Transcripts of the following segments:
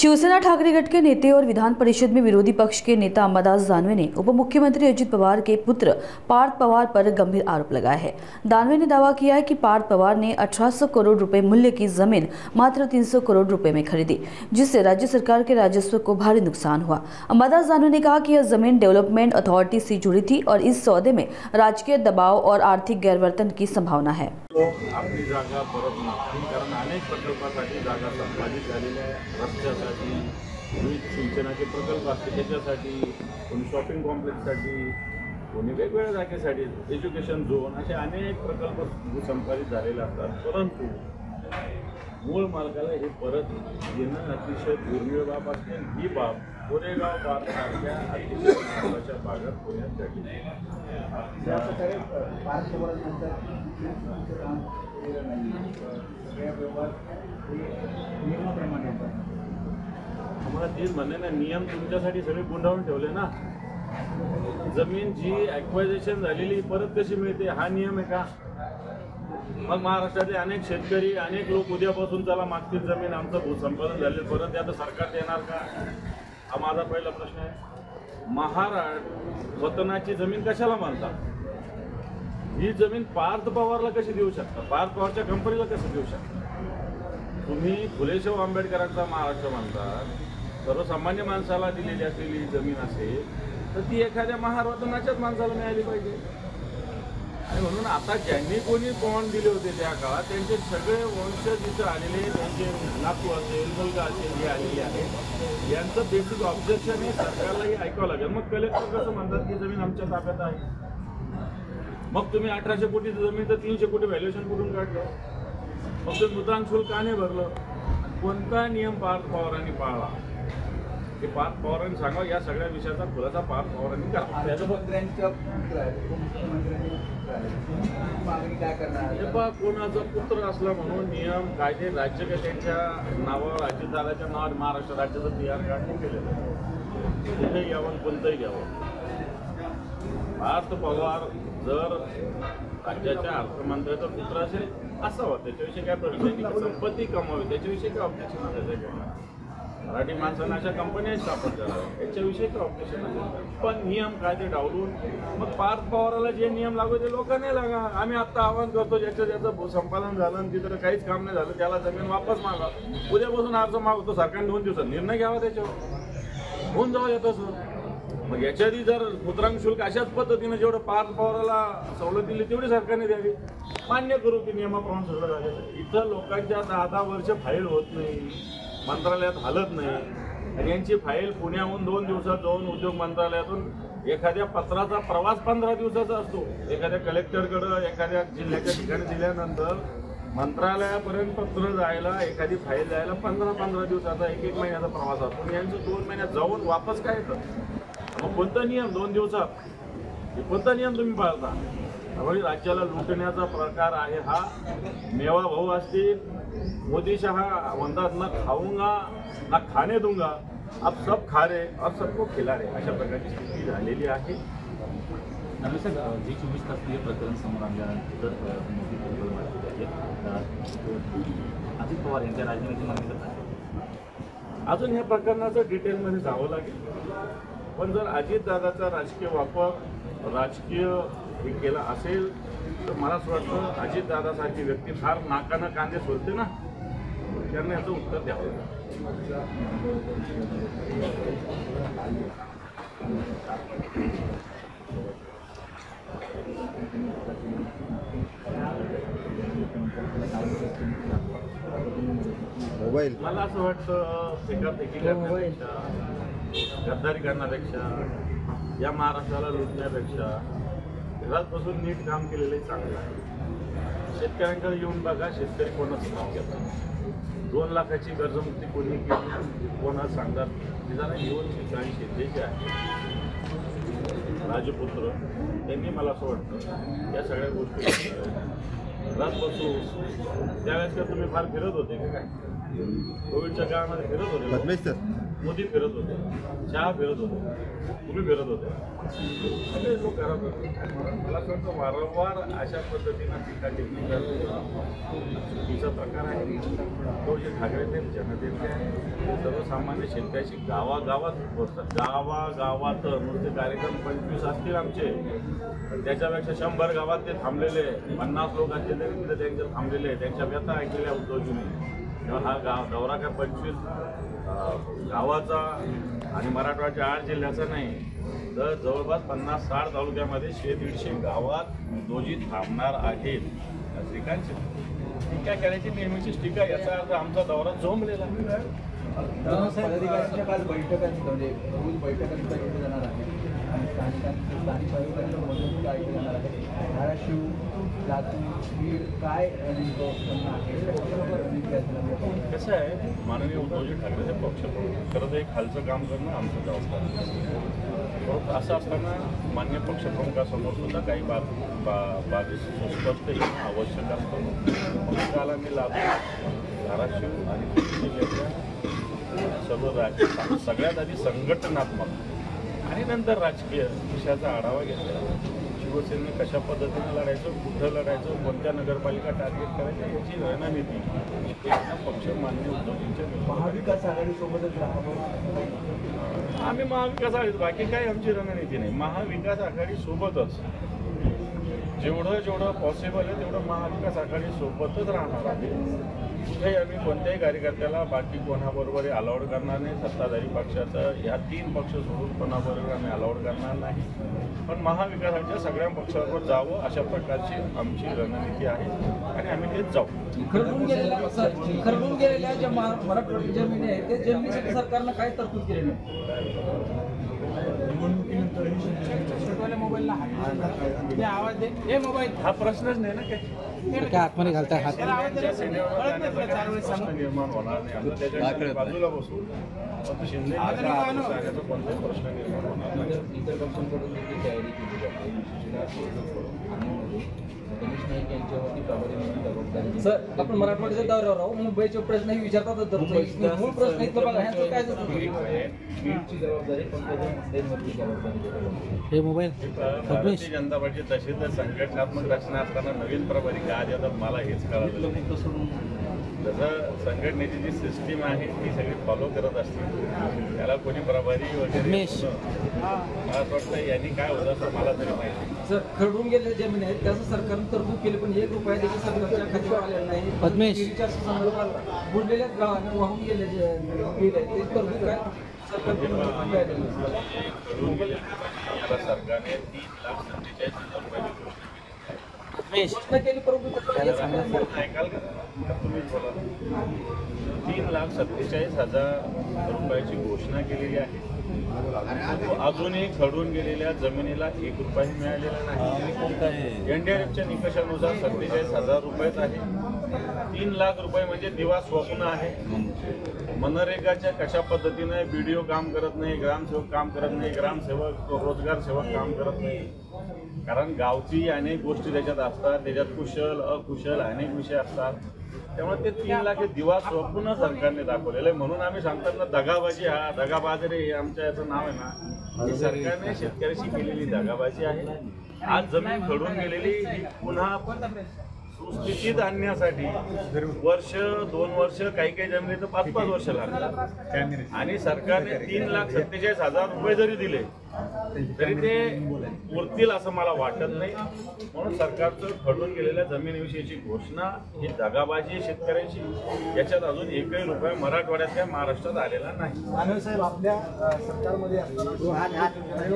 शिवसेना ठाकरे गट के नेता और विधान परिषद में विरोधी पक्ष के नेता अंबादास दानवे ने उप मुख्यमंत्री अजित पवार के पुत्र पार्थ पवार पर गंभीर आरोप लगाया है। दानवे ने दावा किया है कि पार्थ पवार ने 1800 करोड़ रुपए मूल्य की जमीन मात्र 300 करोड़ रुपए में खरीदी, जिससे राज्य सरकार के राजस्व को भारी नुकसान हुआ। अंबादास दानवे ने कहा कि यह जमीन डेवलपमेंट अथॉरिटी से जुड़ी थी और इस सौदे में राजकीय दबाव और आर्थिक गैरवर्तन की संभावना है। आपली जागा परत नाही, कारण अनेक प्रकल्पासाठी जागा संपादित झालेल्या आहे। रस्त्यासाठी, विविध सिंचनाचे प्रकल्प असते त्याच्यासाठी, कोणी शॉपिंग कॉम्प्लेक्ससाठी, कोणी वेगवेगळ्या जागेसाठी, एज्युकेशन झोन असे अनेक प्रकल्प संपादित झालेले असतात। परंतु मूळ मालकाला हे परत येणं अतिशय दुर्मिळ बाब असते। ही बाब कोरेगाव पार्कसारख्या अतिशय महत्त्वाच्या भागात पुण्यात घडली। त्याप्रकारे आम्हाला तेच म्हणणे ना, नियम तुमच्यासाठी सगळे गुंडाळून ठेवले ना। जमीन जी ॲक्वायझेशन झालेली परत कशी मिळते हा नियम आहे का? मग महाराष्ट्रातले अनेक शेतकरी, अनेक लोक उद्यापासून त्याला मागतील जमीन आमचं भूसंपादन झाले परत आता सरकार देणार का? हा माझा पहिला प्रश्न आहे। महाराष्ट्र वतनाची जमीन कशाला मानतात? ही जमीन पार्थ पवारला कशी देऊ शकता? पार्थ पवारच्या कंपनीला कसं देऊ शकता? तुम्ही फुलेशाह आंबेडकरांचा महाराष्ट्र मानतात, सर्वसामान्य माणसाला दिलेली असलेली जमीन असेल तर ती एखाद्या महारत्नाच्याच माणसाला मिळाली पाहिजे। आणि म्हणून आता ज्यांनी कोणी बॉन्ड दिले होते त्या काळात त्यांचे सगळे वंशज इथं आलेले, त्यांचे नातू असेल, मुलगा असेल, हे आलेले आहेत। यांचं बेसिक ऑब्जेक्शन हे सरकारलाही ऐकावं लागेल। मग कलेक्टर कसं म्हणतात की जमीन आमच्या ताब्यात आहे? मग तुम्ही 1800 कोटीची जमीन तर 300 कोटी व्हॅल्युएशन कुठून काढलं? मग ते मुद्रांक शुल्क का नाही भरलं? कोणता नियम पार्थ पवारांनी पाळला? हे पार्थ पवारांनी सांगा। या सगळ्या विषयाचा खुलासा पार्थ पवारांनी करा। कोणाचा पुत्र असला म्हणून नियम कायदे राज्य त्यांच्या नावावर, अजितदादाच्या नावावर महाराष्ट्र राज्याचं PR कार्ड केलेलं आहे। कुठे यावं कोणतंही घ्यावं। पार्थ पवार जर राज्याच्या अर्थमंत्र्याचा पुत्र असेल असावं, त्याच्याविषयी काय प्रश्न नाही। संपत्ती कमावी त्याच्याविषयी काय ऑब्जेक्शन असायचं? मराठी माणसांना अशा कंपन्या स्थापन कराव्या याच्याविषयी काय ऑब्जेक्शन असेल? पण नियम कायदे डावलून मग पार्थ पवाराला जे नियम लागू ते लोकांनी लागा। आम्ही आता आवाहन करतो, ज्याचं भूसंपादन झालं आणि तिथं काहीच काम नाही झालं त्याला जमीन वापस मागा। उद्यापासून अर्ज मागतो, सरकारने 2 दिवसात निर्णय घ्यावा त्याच्यावर, होऊन जावं येतं सर। मग याच्या आधी जर मुद्रांक शुल्क अशाच पद्धतीने जेवढं पार्थ पवाराला सवलत दिली तेवढी सरकारने द्यावी। मान्य करू की नियमाप्रमाणे सगळं झालं। इथं लोकांच्या 10-10 वर्ष फाईल होत नाही, मंत्रालयात हलत नाही, आणि यांची फाईल पुण्याहून 2 दिवसात जाऊन उद्योग मंत्रालयातून एखाद्या पत्राचा प्रवास 15 दिवसाचा असतो। एखाद्या कलेक्टरकडं एखाद्या जिल्ह्याच्या ठिकाणी दिल्यानंतर मंत्रालयापर्यंत पत्र जायला, एखादी फाईल जायला 15-15 दिवसाचा, 1-1 महिन्याचा प्रवास असतो। यांचं 2 महिन्यात जाऊन वापस काय येतं? मग कोणता नियम 2 दिवसात? कोणता नियम तुम्ही पाळता? त्यामुळे राज्याला लुटण्याचा प्रकार आहे हा। मेवा भाऊ असतील, मोदी शहा म्हणतात ना खाऊंगा ना खाने दूंगा, अब सब खा रहे और सबको खिला रहे, अशा प्रकारची स्थिती झालेली आहे। सर, जी 24 तास प्रकरण समोर आणल्यानंतर अजित पवार यांच्या राजीनाम्याची मागणी करतात। अजून या प्रकरणाचं डिटेलमध्ये जावं लागेल। पण जर अजितदादाचा राजकीय वापर राजकीय हे केला असेल तर मला असं वाटतं अजितदादासारखी व्यक्ती फार नाकानं कांदे सोलते ना, त्यांना याचं उत्तर द्यावं लागेल। मोबाईल मला असं वाटतं फेकाफेकी करण्यापेक्षा, गद्दारी करण्यापेक्षा, या महाराष्ट्राला लुटण्यापेक्षा घरात बसून नीट काम केलेलं चांगलं आहे। शेतकऱ्यांकडे येऊन बघा, शेतकरी कोणाचं नाव घेतात? 2 लाखाची कर्जमुक्ती कोणी केली, कोणाला सांगतात? जरा येऊन ठिकाणी शेतकरी आहे राजपुत्र, त्यांनी मला असं वाटतं या सगळ्या गोष्टी घरात बसू। त्यावेळेस का तुम्ही फार फिरत होते का? काय कोविडच्या काळामध्ये फिरत होते? मोदी फिरत होते, शहा फिरत होते, तुम्ही फिरत होते, सगळे लोक करत होते. मला असं वाटतं वारंवार अशा पद्धतीनं टीका टिप्पणी चुकीचा प्रकार आहे. तो जे ठाकरे ते जनतेचे सर्वसामान्य शेतकऱ्याशी गावागावात बसतात, गावागावात नुसते कार्यक्रम 25 असतील आमचे, त्याच्यापेक्षा 100 गावात ते थांबलेले, 50 लोक असले तरी तिथे त्यांचे थांबलेले, त्यांच्या व्यथा ऐकलेल्या उद्धवजींनी. तेव्हा हा दौरा काय 25 गावाचा आणि मराठवाड्याच्या 8 जिल्ह्याचा नाही, तर जवळपास 50-60 तालुक्यामध्ये 100-150 गावात उद्धवजी थांबणार आहेत. श्रीकांत टीका करायची नेहमीचीच टीका, याचा अर्थ आमचा दौरा जोमलेला. पदाधिकाऱ्यांच्या काल बैठका म्हणजे रोज बैठकांचा घेतलं जाणार आहे आणि स्थानिक पातळीवरच्या मदत ऐकलं जाणार आहे. धाराशिव, लातूर, बीड काय कसं आहे, माननीय उद्धवजी ठाकरेचे पक्ष खरं तर एक खालचं काम करणं आमचं जबाबदार. असं असताना मान्य पक्षप्रमुखासमोर सुद्धा काही बाबी सुस्पष्ट येणं आवश्यक असतं. काल आम्ही लातूर, धाराशिव आणि जिल्ह्याच्या सर्व राज्य सगळ्यात आधी संघटनात्मक आणि नंतर राजकीय विषयाचा आढावा घेतला. शिवसेनेने कशा पद्धतीने लढायचं, कुठं लढायचं, कोणत्या नगरपालिका टार्गेट करायचं याची रणनीती पक्ष मान्य उद्धवजींच्या महाविकास आघाडीसोबतच आम्ही महाविकास आघाडीत, बाकी काही आमची रणनीती नाही. महाविकास आघाडीसोबतच जेवढं पॉसिबल आहे तेवढं महाविकास आघाडीसोबतच राहणार आहे. कुठेही आम्ही कोणत्याही कार्यकर्त्याला बाकी कोणाबरोबरही अलाउड करणार नाही. सत्ताधारी पक्षाचं ह्या 3 पक्ष सोडून कोणाबरोबर आम्ही अलाउड करणार नाही. पण महाविकासाच्या सगळ्या पक्षाबरोबर जावं अशा प्रकारची आमची रणनीती आहे आणि आम्ही तेच जाऊ. खरडून गेलेल्या ज्या मराठवाड्याच्या जमिनी आहेत त्या जमिनीसाठी सरकारनं काय तरतूद केली नाही? आवाज दे, हे मोबाईल हा प्रश्नच नाही ना काय आतमध्ये घालताय हात निर्माण होणार नाही. आम्ही त्याच्या बाजूला बसू, पण शिंदे कोणताही प्रश्न निर्माण होणार नाही. इतर पक्षांकडून तयारी केली जाते. गणेश नाईक यांच्यावरती प्रभारी म्हणून जबाबदारी. सर, आपण मराठवाड्याच्या दौऱ्यावर राहू, मुंबईचे प्रश्नही विचारतातच. मूळ प्रश्न इथलं बघा, ह्याचं काय बीडची जबाबदारी पंकजा मुंडेंवरती जबाबदारी. हे मोबाईल भारतीय जनता पार्टी तशी तर संघटनात्मक रचना असताना नवीन प्रभारी का देतात मला हेच कळलं नाही. जसं संघटनेची जी सिस्टीम आहे ती सगळी फॉलो करत असते, त्याला कोणी प्रभारी वगैरे मला असं वाटतं यांनी काय होतं असं मला तरी माहिती. सर, खरडून गेलेल्या जमीन आहेत त्याचं सरकारनं तरतूद केली, पण 1 रुपया त्याच्या सरकारच्या खात्यावर आलेला नाही. पद्मेशच्या संदर्भात बुडलेल्या गावाने वाहून गेले जे बिल आहे ते तरतूद काय सरकारने 3,47,000 घोषणा केली, परंतु ऐकाल का तुम्ही बोला. 3,47,000 रुपयाची घोषणा केलेली आहे. अजूनही खडून गेलेल्या जमिनीला 1 रुपया मिळालेला नाही. एनडीआरएफच्या निकषानुसार 47,000 रुपयेच आहे. 3 लाख रुपये म्हणजे दिवा स्वप्न आहे. मनरेगाच्या कशा पद्धतीने बीडीओ काम करत नाही, ग्रामसेवक काम करत नाही, ग्रामसेवक रोजगार सेवक काम करत नाही. कारण गावची अनेक गोष्टी त्याच्यात असतात, त्याच्यात कुशल अकुशल अनेक विषय असतात. त्यामुळे ते 3 लाख हे दिवा स्वप्न सरकारने दाखवलेलं आहे. म्हणून आम्ही सांगतात ना, दगाबाजी हा दगाबाजरे हे आमच्या याचं नाव आहे ना, ही सरकारने शेतकऱ्याशी केलेली दगाबाजी आहे. आज जमीन खडून गेलेली ही पुन्हा सुस्थितीत आणण्यासाठी वर्ष 2 वर्ष काही जमिनी तर 5-5 वर्ष लागतात. आणि सरकारने 3,47,000 रुपये जरी दिले तरी ते पुरतील असं मला वाटत नाही. म्हणून सरकारचं खडून गेलेल्या जमिनीविषयीची घोषणा ही दगाबाजी शेतकऱ्यांची. याच्यात अजून 1ही रुपया मराठवाड्यातल्या महाराष्ट्रात आलेला नाही. मानव साहेब, आपल्या सरकारमध्ये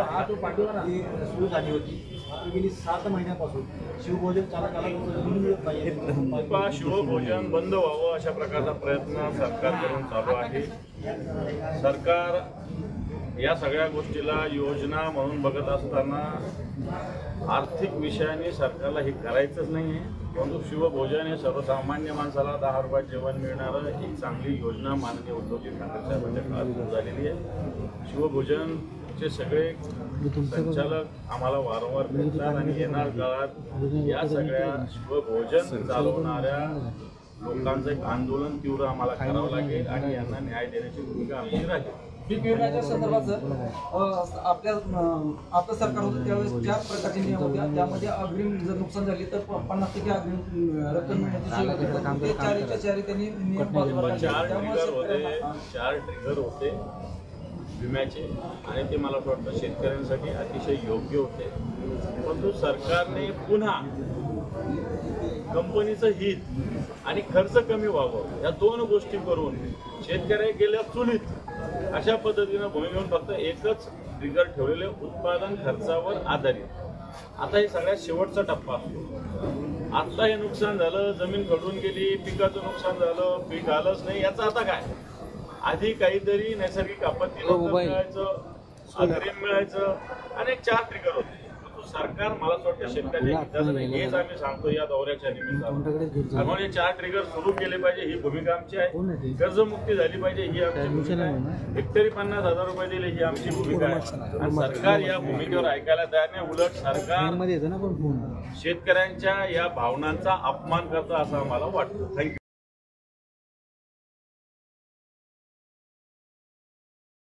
हात पाठवून सुरू झाली होती. गेली 7 महिन्यापासून शिवभोजन चालकाला शिवभोजन बंद व्हावं अशा प्रकारचा प्रयत्न सरकारकडून चालू आहे. सरकार या सगळ्या गोष्टीला योजना म्हणून बघत असताना आर्थिक विषयाने सरकारला हे करायचंच नाही आहे. परंतु शिवभोजन हे सर्वसामान्य माणसाला 10 रुपयात जेवण मिळणारं एक चांगली योजना माननीय उद्धवजी ठाकरे साहेबांच्या काळात झालेली आहे. शिवभोजनचे सगळे संचालक आम्हाला वारंवार भेटतात आणि येणार काळात या सगळ्या शिवभोजन चालवणाऱ्या लोकांचं एक आंदोलन तीव्र आम्हाला करावं लागेल आणि यांना न्याय देण्याची भूमिका आमची राहील. पीक विम्याच्या संदर्भात आपलं सरकार होतं त्यावेळेस 4 प्रकारचे नियम होते. त्यामध्ये अग्रिम जर नुकसान झाली तर 50% अग्रिम रक्कम मिळण्याची सोय होती. ते 4च्या 4 त्यांनी नियम पाळले. 4 ट्रिगर होते विम्याचे आणि ते मला वाटतं शेतकऱ्यांसाठी अतिशय योग्य होते. परंतु सरकारने पुन्हा कंपनीचं हित आणि खर्च कमी व्हावं या 2 गोष्टी करून शेतकऱ्या गेल्या चुलीत अशा पद्धतीनं भूमी घेऊन फक्त एकच ट्रिगर ठेवलेले उत्पादन खर्चावर आधारित. आता हे सगळ्यात शेवटचा टप्पा असतो. आता हे नुकसान झालं, जमीन खडून गेली, पिकाचं नुकसान झालं, पीक आलंच नाही, याचं आता काय? आधी काहीतरी नैसर्गिक आपत्ती मिळायचं, अग्रिम मिळायचं आणि एक 4 ट्रिगर होते. सरकार मला वाटतं शेतकऱ्यांच्या हिताचं नाही हेच आम्ही सांगतो या दौऱ्याच्या निमित्तानं. म्हणून हे 4 ट्रिगर सुरू केले पाहिजे ही भूमिका आमची आहे. कर्जमुक्ती झाली पाहिजे ही आमची भूमिका आहे. हेक्टरी 50,000 रुपये दिले ही आमची भूमिका आहे. आणि सरकार या भूमिकेवर ऐकायला तयार नाही. उलट सरकार शेतकऱ्यांच्या या भावनांचा अपमान करतं असं आम्हाला वाटतं. थँक्यू.